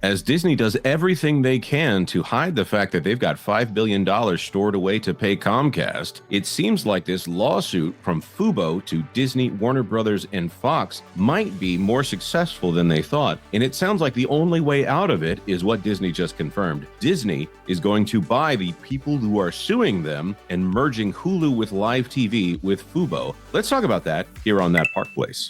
As Disney does everything they can to hide the fact that they've got $5 billion stored away to pay Comcast, it seems like this lawsuit from Fubo to Disney, Warner Brothers, and Fox might be more successful than they thought. And it sounds like the only way out of it is what Disney just confirmed. Disney is going to buy the people who are suing them and merging Hulu with live TV with Fubo. Let's talk about that here on That Park Place.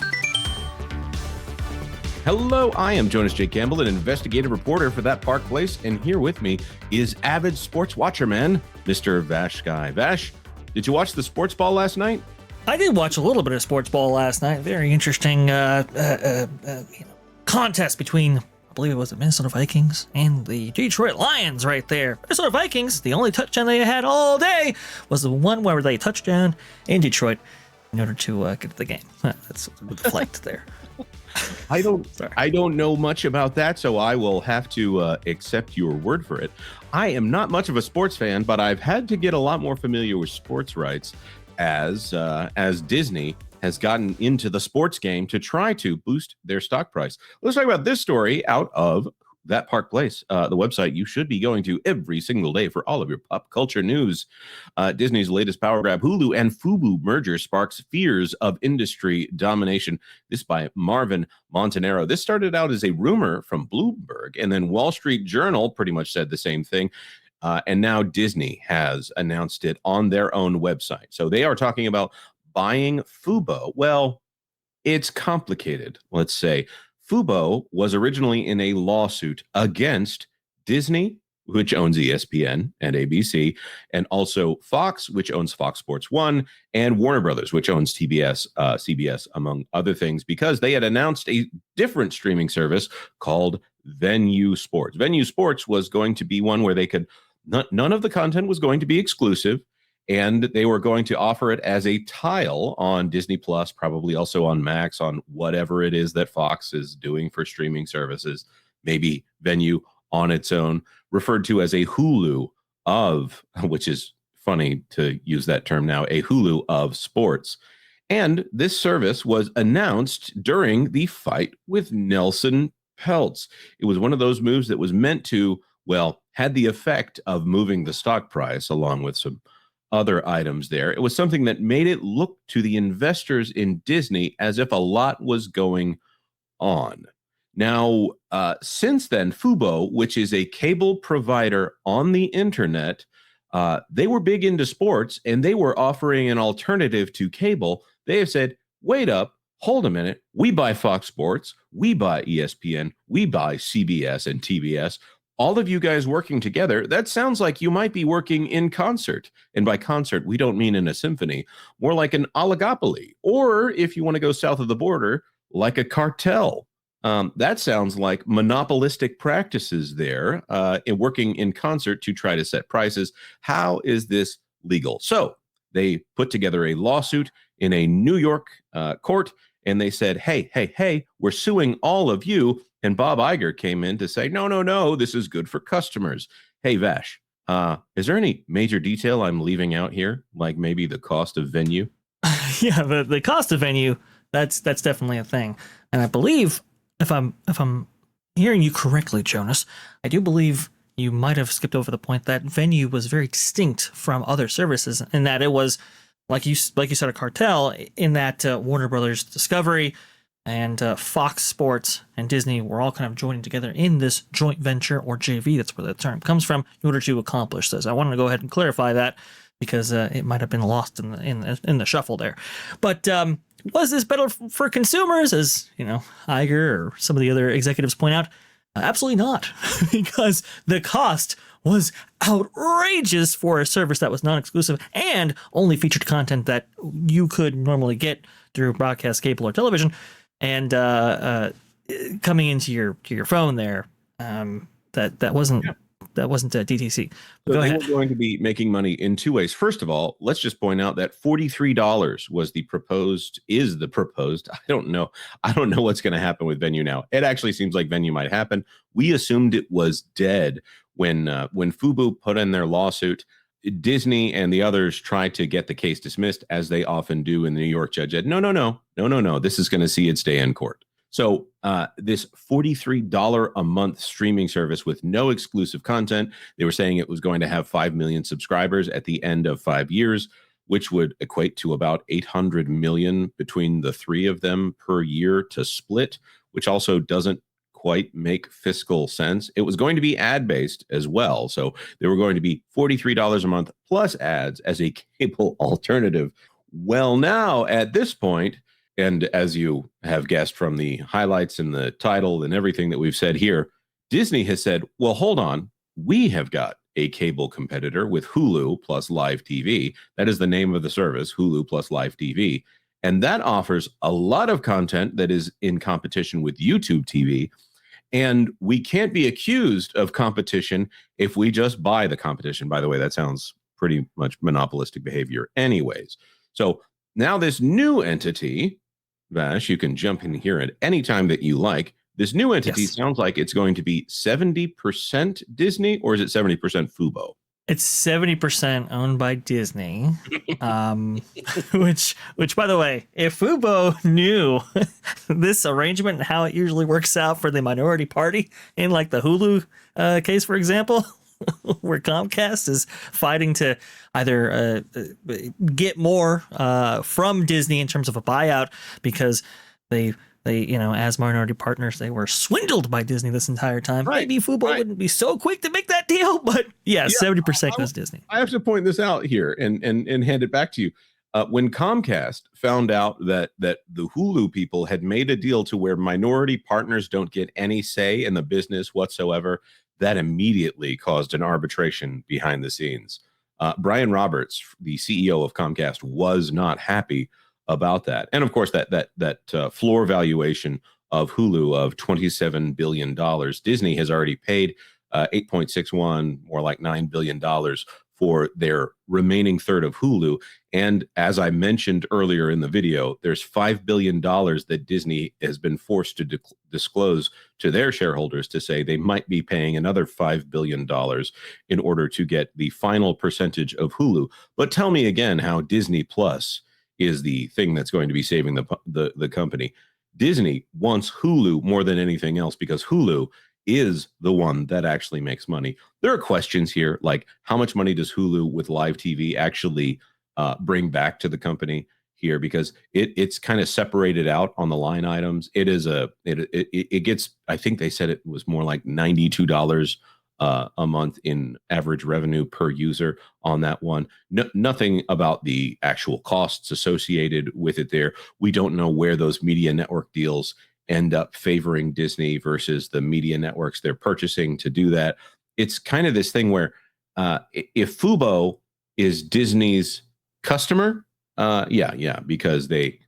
Hello, I am Jonas J. Campbell, an investigative reporter for That Park Place, and here with me is avid sports watcher man, Mr. VashSky. Vash, did you watch the sports ball last night? I did watch a little bit of sports ball last night. Very interesting contest between, I believe it was the Minnesota Vikings and the Detroit Lions right there. Minnesota Vikings, the only touchdown they had all day was the one where they touchdown in Detroit in order to get to the game. That's with the flight there. I don't know much about that, so I will have to accept your word for it. I am not much of a sports fan, but I've had to get a lot more familiar with sports rights as Disney has gotten into the sports game to try to boost their stock price. Let's talk about this story out of That Park Place, the website you should be going to every single day for all of your pop culture news. Disney's latest power grab, Hulu and Fubo merger sparks fears of industry domination. This by Marvin Montanaro. This started out as a rumor from Bloomberg, and then Wall Street Journal pretty much said the same thing. And now Disney has announced it on their own website. So they are talking about buying Fubo. Well, it's complicated, let's say. Fubo was originally in a lawsuit against Disney, which owns ESPN and ABC, and also Fox, which owns Fox Sports 1, and Warner Brothers, which owns TBS, CBS, among other things, because they had announced a different streaming service called Venu Sports. Venu Sports was going to be one where they could, none of the content was going to be exclusive, and they were going to offer it as a tile on Disney Plus, probably also on Max, on whatever it is that Fox is doing for streaming services. Maybe Venu on its own, referred to as a Hulu of, which is funny to use that term now, a Hulu of sports. And this service was announced during the fight with Nelson Peltz. It was one of those moves that was meant to, well, had the effect of moving the stock price along with some other items there. It was something that made it look to the investors in Disney as if a lot was going on. Now, since then, Fubo, which is a cable provider on the internet, they were big into sports and they were offering an alternative to cable. They have said, wait up, hold a minute. We buy Fox Sports, we buy ESPN, we buy CBS and TBS. All of you guys working together, that sounds like you might be working in concert. And by concert, we don't mean in a symphony, more like an oligopoly. Or if you want to go south of the border, like a cartel. That sounds like monopolistic practices there in working in concert to try to set prices. How is this legal? So they put together a lawsuit in a New York court, and they said, hey, we're suing all of you. And Bob Iger came in to say, no, this is good for customers. Hey, Vash, is there any major detail I'm leaving out here? Like maybe the cost of Venu? Yeah, the cost of Venu, that's definitely a thing. And I believe, if I'm hearing you correctly, Jonas, I do believe you might have skipped over the point that Venu was very distinct from other services in that it was, like you said, a cartel, in that Warner Brothers Discovery and Fox Sports and Disney were all kind of joining together in this joint venture, or JV, that's where the term comes from, in order to accomplish this. I wanted to go ahead and clarify that because it might have been lost in the shuffle there. But was this better for consumers, as Iger or some of the other executives point out? Absolutely not, because the cost was outrageous for a service that was non-exclusive and only featured content that you could normally get through broadcast cable or television. And coming into your phone there, that wasn't DTC. So they were going to be making money in two ways. First of all, let's just point out that $43 was the proposed. I don't know what's going to happen with Venu now. It actually seems like Venu might happen. We assumed it was dead when Fubo put in their lawsuit. Disney and the others tried to get the case dismissed, as they often do, and the New York judge said, no. This is going to see its day in court. So this $43 a month streaming service with no exclusive content, they were saying it was going to have 5 million subscribers at the end of 5 years, which would equate to about 800 million between the three of them per year to split, which also doesn't quite make fiscal sense. It was going to be ad-based as well. So there were going to be $43 a month plus ads as a cable alternative. Well, now at this point, and as you have guessed from the highlights and the title and everything that we've said here, Disney has said, well, hold on. We have got a cable competitor with Hulu plus live TV. That is the name of the service, Hulu plus live TV. And that offers a lot of content that is in competition with YouTube TV. And we can't be accused of competition if we just buy the competition. By the way, that sounds pretty much monopolistic behavior anyways. So now this new entity, Vash, you can jump in here at any time that you like. This new entity sounds like it's going to be 70% Disney, or is it 70% Fubo? It's 70% owned by Disney, which by the way, if Fubo knew this arrangement and how it usually works out for the minority party in like the Hulu case, for example, where Comcast is fighting to either get more from Disney in terms of a buyout because they as minority partners, they were swindled by Disney this entire time. Right, maybe Fubo wouldn't be so quick to make that deal, but yeah, 70% was Disney. I have to point this out here and hand it back to you. When Comcast found out that the Hulu people had made a deal to where minority partners don't get any say in the business whatsoever, that immediately caused an arbitration behind the scenes. Brian Roberts, the CEO of Comcast, was not happy about that. And of course, that floor valuation of Hulu of $27 billion, Disney has already paid 8.61, more like $9 billion for their remaining third of Hulu. And as I mentioned earlier in the video, there's $5 billion that Disney has been forced to disclose to their shareholders to say they might be paying another $5 billion in order to get the final percentage of Hulu. But tell me again how Disney Plus is the thing that's going to be saving the company. Disney wants Hulu more than anything else because Hulu is the one that actually makes money. There are questions here like how much money does Hulu with live TV actually bring back to the company here, because it's kind of separated out on the line items. It gets, I think they said it was more like $92 a month in average revenue per user on that one. Nothing about the actual costs associated with it there. We don't know where those media network deals end up favoring Disney versus the media networks they're purchasing to do that. It's kind of this thing where if Fubo is Disney's customer, because they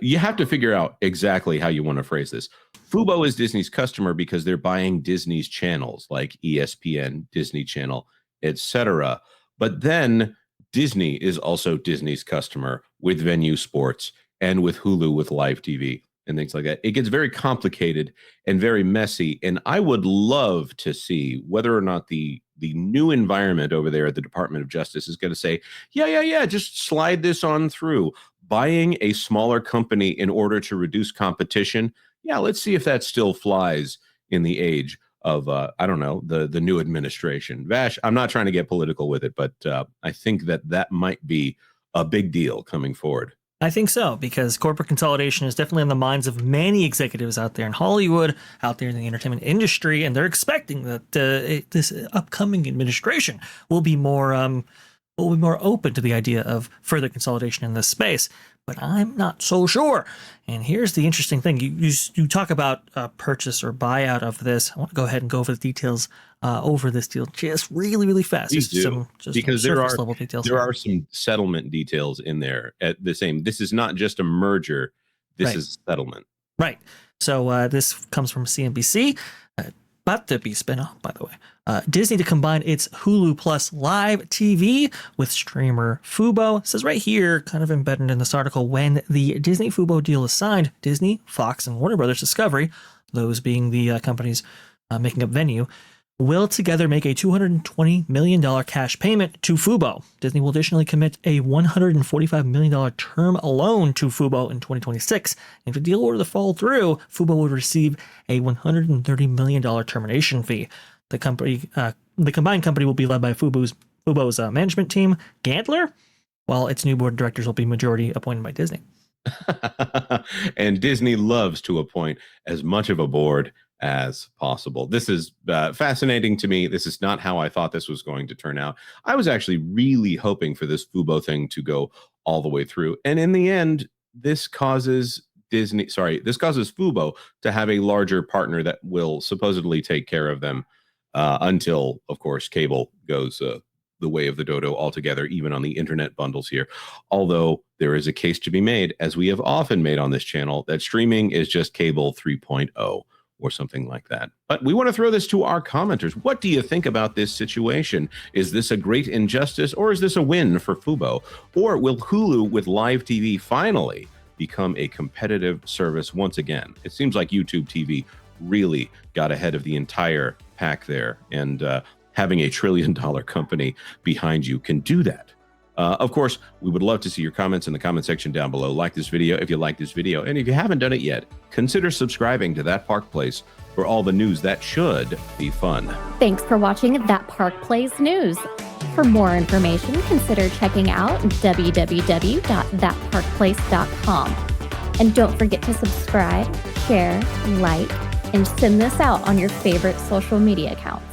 you have to figure out exactly how you want to phrase this. Fubo is Disney's customer because they're buying Disney's channels like ESPN, Disney Channel, etc. But then Disney is also Disney's customer with Venu Sports and with Hulu with live TV and things like that. It gets very complicated and very messy. And I would love to see whether or not the new environment over there at the Department of Justice is going to say, yeah, just slide this on through. Buying a smaller company in order to reduce competition, yeah, let's see if that still flies in the age of, I don't know, the new administration. Vash, I'm not trying to get political with it, but I think that might be a big deal coming forward. I think so, because corporate consolidation is definitely in the minds of many executives out there in Hollywood, out there in the entertainment industry, and they're expecting that this upcoming administration will be more open to the idea of further consolidation in this space. But I'm not so sure. And here's the interesting thing: you talk about purchase or buyout of this. I want to go ahead and go over the details over this deal just really fast. Because there are some settlement details in there at the same. This is not just a merger. This is settlement. Right. So this comes from CNBC. About to be spin-off, by the way. Disney to combine its Hulu Plus live TV with streamer Fubo. It says right here, kind of embedded in this article, when the Disney Fubo deal is signed, Disney, Fox, and Warner Brothers Discovery, those being the companies making up Venu, will together make a $220 million cash payment to Fubo. Disney will additionally commit a $145 million term loan to Fubo in 2026. If the deal were to fall through, Fubo would receive a $130 million termination fee. The combined company will be led by Fubo's management team, Gantler, while its new board of directors will be majority appointed by Disney. And Disney loves to appoint as much of a board as possible. This is fascinating to me. This is not how I thought this was going to turn out. I was actually really hoping for this Fubo thing to go all the way through. And in the end, this causes Fubo to have a larger partner that will supposedly take care of them until, of course, cable goes the way of the dodo altogether, even on the internet bundles here. Although there is a case to be made, as we have often made on this channel, that streaming is just cable 3.0 or something like that. But we want to throw this to our commenters. What do you think about this situation? Is this a great injustice, or is this a win for Fubo? Or will Hulu with live TV finally become a competitive service once again? It seems like YouTube TV really got ahead of the entire pack there, and having a $1 trillion company behind you can do that. Of course, we would love to see your comments in the comment section down below. Like this video if you like this video, and if you haven't done it yet, consider subscribing to That Park Place for all the news that should be fun. Thanks for watching That Park Place News. For more information, consider checking out www.thatparkplace.com. And don't forget to subscribe, share, like, and send this out on your favorite social media accounts.